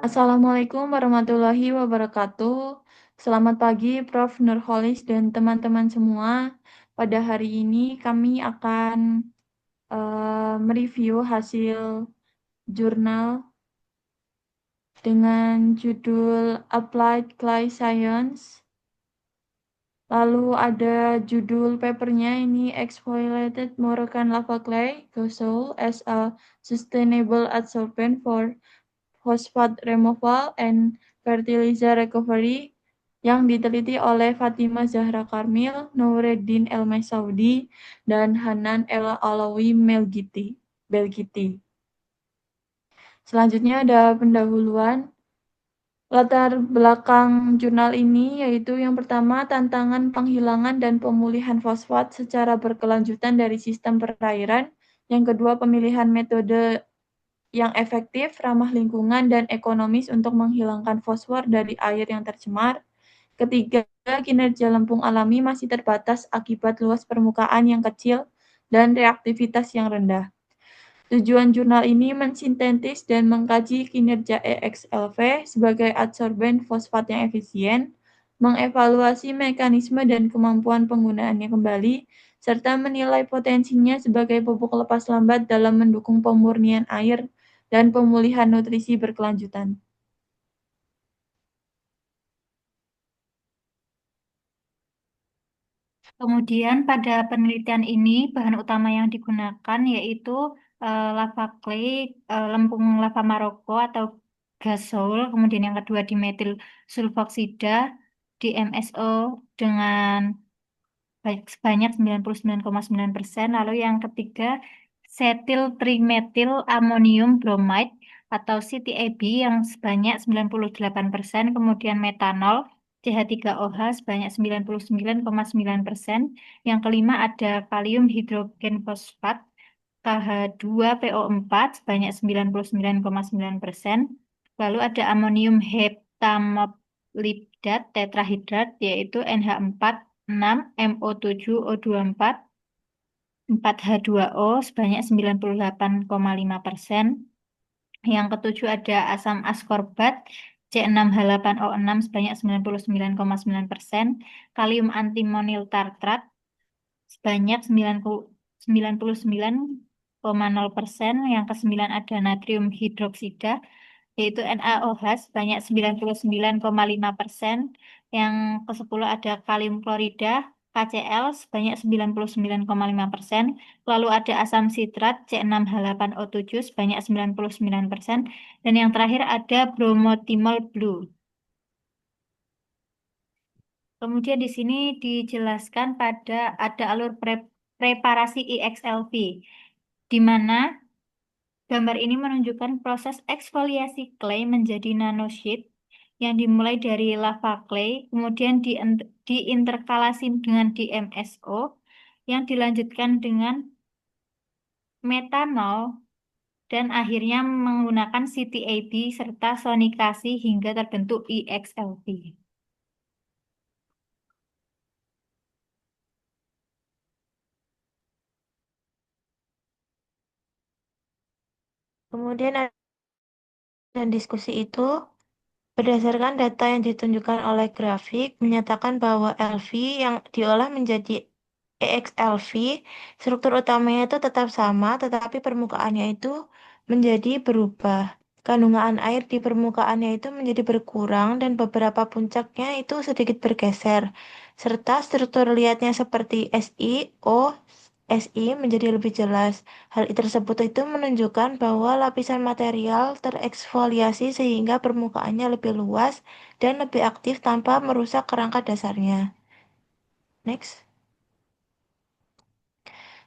Assalamualaikum warahmatullahi wabarakatuh. Selamat pagi, Prof. Nurholis dan teman-teman semua. Pada hari ini kami akan mereview hasil jurnal dengan judul Applied Clay Science. Lalu ada judul papernya ini Exfoliated Moroccan Lava Clay Gosol as a Sustainable Adsorbent for Phosphate Removal and Fertilizer Recovery yang diteliti oleh Fatima Zahra Karmil, Noureddin El-Mesaudi, dan Hanan El-Alawi Belgiti. Selanjutnya ada pendahuluan. Latar belakang jurnal ini yaitu yang pertama tantangan penghilangan dan pemulihan fosfat secara berkelanjutan dari sistem perairan. Yang kedua pemilihan metode yang efektif, ramah lingkungan, dan ekonomis untuk menghilangkan fosfor dari air yang tercemar. Ketiga, kinerja lempung alami masih terbatas akibat luas permukaan yang kecil dan reaktivitas yang rendah. Tujuan jurnal ini mensintetis dan mengkaji kinerja EXLV sebagai adsorben fosfat yang efisien, mengevaluasi mekanisme dan kemampuan penggunaannya kembali, serta menilai potensinya sebagai pupuk lepas lambat dalam mendukung pemurnian air dan pemulihan nutrisi berkelanjutan. Kemudian pada penelitian ini bahan utama yang digunakan yaitu lava clay, lempung lava Maroko atau gasol, kemudian yang kedua dimetil sulfoksida, DMSO dengan sebanyak 99,9%, lalu yang ketiga setil trimetil amonium bromide atau CTAB yang sebanyak 98%, kemudian metanol CH3OH sebanyak 99,9%. Yang kelima ada kalium hidrogen fosfat KH2PO4 sebanyak 99,9%. Lalu ada amonium heptamoplibdat tetrahidrat yaitu NH4 6MO7O24 4H2O sebanyak 98,5%. Yang ketujuh ada asam askorbat C6H8O6 sebanyak 99,9%. Kalium antimonil tartrat sebanyak 99,0%. Yang kesembilan ada natrium hidroksida yaitu NaOH sebanyak 99,5%. Yang ke-10 ada kalium klorida KCl sebanyak 99,5%. Lalu ada asam sitrat C6H8O7 sebanyak 99%. Dan yang terakhir ada bromothymol blue. Kemudian di sini dijelaskan ada alur preparasi EXLV, di mana gambar ini menunjukkan proses eksfoliasi clay menjadi nanosheet yang dimulai dari lava clay, kemudian diinterkalasi dengan DMSO, yang dilanjutkan dengan metanol, dan akhirnya menggunakan CTAB serta sonikasi hingga terbentuk EXLV. Kemudian ada diskusi itu, berdasarkan data yang ditunjukkan oleh grafik, menyatakan bahwa LV yang diolah menjadi EXLV, struktur utamanya itu tetap sama, tetapi permukaannya itu menjadi berubah. Kandungan air di permukaannya itu menjadi berkurang dan beberapa puncaknya itu sedikit bergeser, serta struktur liatnya seperti SiO, Si menjadi lebih jelas. Hal tersebut itu menunjukkan bahwa lapisan material tereksfoliasi sehingga permukaannya lebih luas dan lebih aktif tanpa merusak kerangka dasarnya. Next.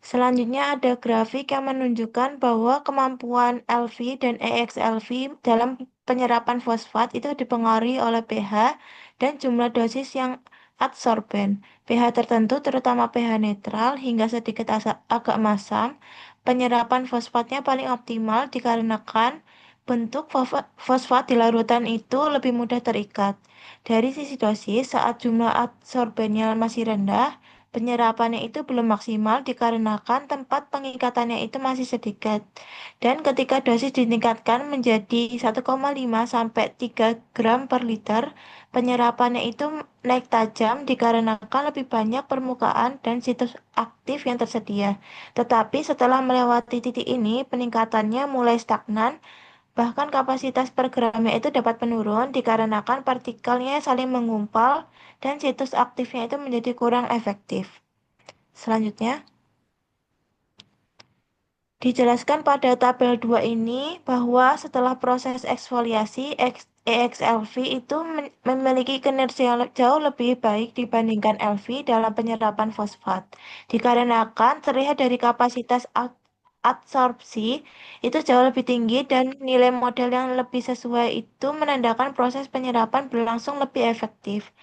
Selanjutnya ada grafik yang menunjukkan bahwa kemampuan LV dan EXLV dalam penyerapan fosfat itu dipengaruhi oleh pH dan jumlah dosis yang adsorben. pH tertentu terutama pH netral hingga sedikit agak masam, penyerapan fosfatnya paling optimal dikarenakan bentuk fosfat di larutan itu lebih mudah terikat. Dari sisi dosis, saat jumlah adsorbennya masih rendah, Penyerapannya itu belum maksimal dikarenakan tempat pengikatannya itu masih sedikit. Dan ketika dosis ditingkatkan menjadi 1,5 sampai 3 gram per liter, penyerapannya itu naik tajam dikarenakan lebih banyak permukaan dan situs aktif yang tersedia. Tetapi setelah melewati titik ini, peningkatannya mulai stagnan. Bahkan kapasitas per gramnya itu dapat menurun dikarenakan partikelnya saling mengumpal dan situs aktifnya itu menjadi kurang efektif. Selanjutnya, dijelaskan pada tabel 2 ini bahwa setelah proses eksfoliasi, EXLV itu memiliki kinerja yang jauh lebih baik dibandingkan LV dalam penyerapan fosfat. Dikarenakan terlihat dari kapasitas adsorpsi itu jauh lebih tinggi dan nilai model yang lebih sesuai itu menandakan proses penyerapan berlangsung lebih efektif.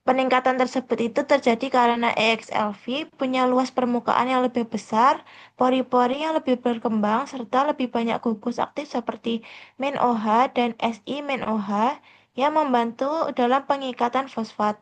Peningkatan tersebut itu terjadi karena EXLV punya luas permukaan yang lebih besar, pori-pori yang lebih berkembang, serta lebih banyak gugus aktif seperti MnOH dan Si-MnOH yang membantu dalam pengikatan fosfat.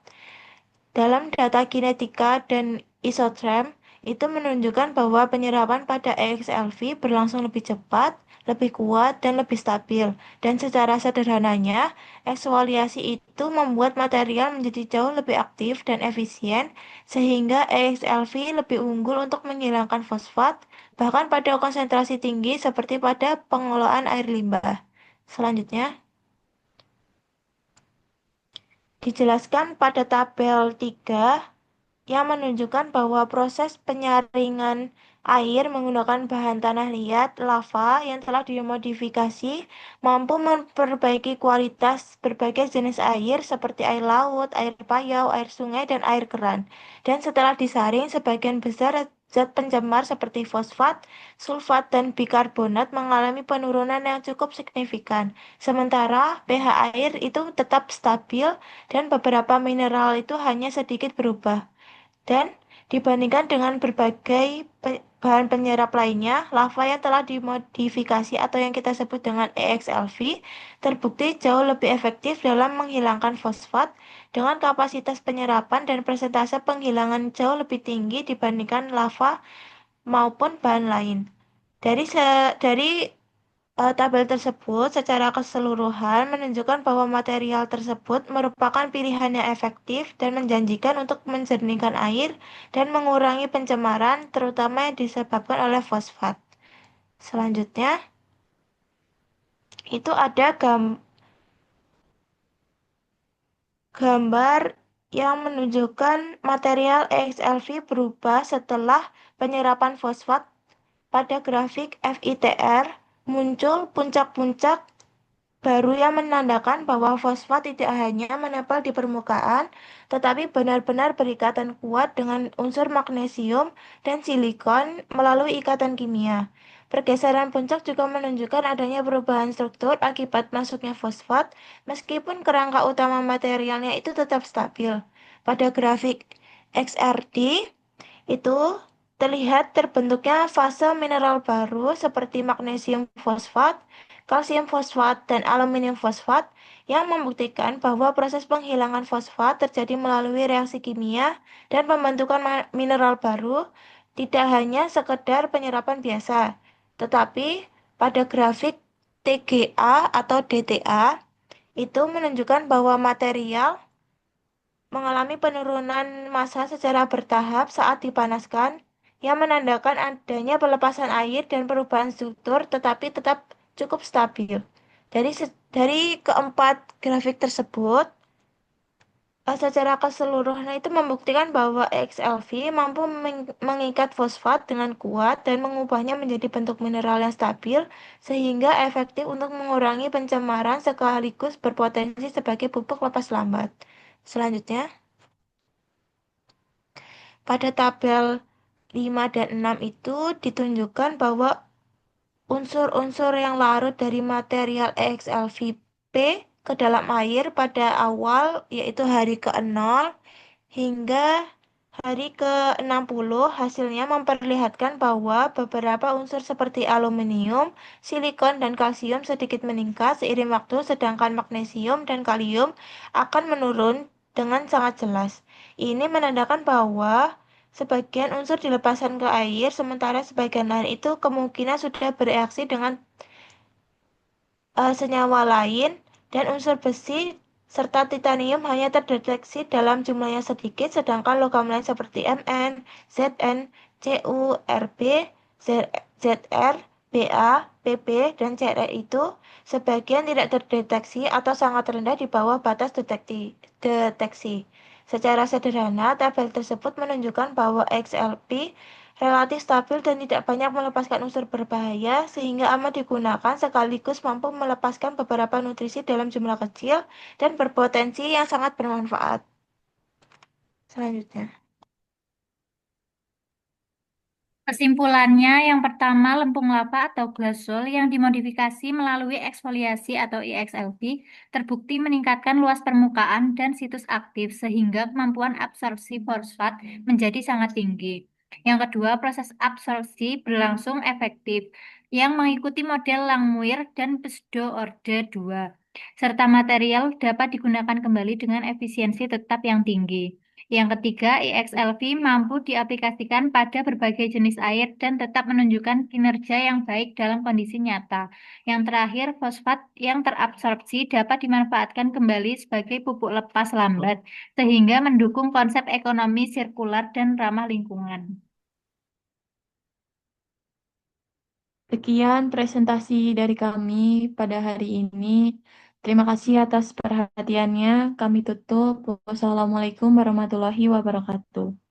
Dalam data kinetika dan isoterm, itu menunjukkan bahwa penyerapan pada EXLV berlangsung lebih cepat, lebih kuat, dan lebih stabil. Dan secara sederhananya, eksfoliasi itu membuat material menjadi jauh lebih aktif dan efisien, sehingga EXLV lebih unggul untuk menghilangkan fosfat, bahkan pada konsentrasi tinggi seperti pada pengolahan air limbah. Selanjutnya, dijelaskan pada tabel 3 yang menunjukkan bahwa proses penyaringan air menggunakan bahan tanah liat, lava yang telah dimodifikasi, mampu memperbaiki kualitas berbagai jenis air seperti air laut, air payau, air sungai, dan air keran. Dan setelah disaring, sebagian besar zat pencemar seperti fosfat, sulfat, dan bikarbonat mengalami penurunan yang cukup signifikan. Sementara pH air itu tetap stabil dan beberapa mineral itu hanya sedikit berubah. Dan dibandingkan dengan berbagai bahan penyerap lainnya, lava yang telah dimodifikasi atau yang kita sebut dengan EXLV terbukti jauh lebih efektif dalam menghilangkan fosfat dengan kapasitas penyerapan dan persentase penghilangan jauh lebih tinggi dibandingkan lava maupun bahan lain. Dari tabel tersebut secara keseluruhan menunjukkan bahwa material tersebut merupakan pilihan yang efektif dan menjanjikan untuk menjernihkan air dan mengurangi pencemaran, terutama yang disebabkan oleh fosfat. Selanjutnya, itu ada gambar yang menunjukkan material EXLV berubah setelah penyerapan fosfat. Pada grafik FITR muncul puncak-puncak baru yang menandakan bahwa fosfat tidak hanya menempel di permukaan, tetapi benar-benar berikatan kuat dengan unsur magnesium dan silikon melalui ikatan kimia. Pergeseran puncak juga menunjukkan adanya perubahan struktur akibat masuknya fosfat, meskipun kerangka utama materialnya itu tetap stabil. Pada grafik XRD, itu terlihat terbentuknya fase mineral baru seperti magnesium fosfat, kalsium fosfat, dan aluminium fosfat yang membuktikan bahwa proses penghilangan fosfat terjadi melalui reaksi kimia dan pembentukan mineral baru, tidak hanya sekedar penyerapan biasa. Tetapi pada grafik TGA atau DTA itu menunjukkan bahwa material mengalami penurunan massa secara bertahap saat dipanaskan, yang menandakan adanya pelepasan air dan perubahan struktur, tetapi tetap cukup stabil. Dari keempat grafik tersebut, secara keseluruhan itu membuktikan bahwa XLV mampu mengikat fosfat dengan kuat dan mengubahnya menjadi bentuk mineral yang stabil, sehingga efektif untuk mengurangi pencemaran sekaligus berpotensi sebagai pupuk lepas lambat. Selanjutnya, pada tabel 5 dan 6 itu ditunjukkan bahwa unsur-unsur yang larut dari material EXLVP ke dalam air pada awal yaitu hari ke-0 hingga hari ke-60 hasilnya memperlihatkan bahwa beberapa unsur seperti aluminium, silikon, dan kalsium sedikit meningkat seiring waktu sedangkan magnesium dan kalium akan menurun dengan sangat jelas. Ini menandakan bahwa sebagian unsur dilepaskan ke air, sementara sebagian lain itu kemungkinan sudah bereaksi dengan senyawa lain, dan unsur besi serta titanium hanya terdeteksi dalam jumlah yang sedikit, sedangkan logam lain seperti Mn, Zn, Cu, Rb, Zr, Ba, Pb, dan Cr itu sebagian tidak terdeteksi atau sangat rendah di bawah batas deteksi. Secara sederhana, tabel tersebut menunjukkan bahwa XLP relatif stabil dan tidak banyak melepaskan unsur berbahaya, sehingga aman digunakan sekaligus mampu melepaskan beberapa nutrisi dalam jumlah kecil dan berpotensi yang sangat bermanfaat. Selanjutnya, Kesimpulannya, yang pertama, lempung lava atau glasol yang dimodifikasi melalui eksfoliasi atau EXLP terbukti meningkatkan luas permukaan dan situs aktif sehingga kemampuan absorpsi fosfat menjadi sangat tinggi. Yang kedua, proses absorpsi berlangsung efektif yang mengikuti model Langmuir dan Pseudo-Orde 2, serta material dapat digunakan kembali dengan efisiensi tetap yang tinggi. Yang ketiga, EXLV mampu diaplikasikan pada berbagai jenis air dan tetap menunjukkan kinerja yang baik dalam kondisi nyata. Yang terakhir, fosfat yang terabsorpsi dapat dimanfaatkan kembali sebagai pupuk lepas lambat, sehingga mendukung konsep ekonomi sirkular dan ramah lingkungan. Sekian presentasi dari kami pada hari ini. Terima kasih atas perhatiannya. Kami tutup. Wassalamualaikum warahmatullahi wabarakatuh.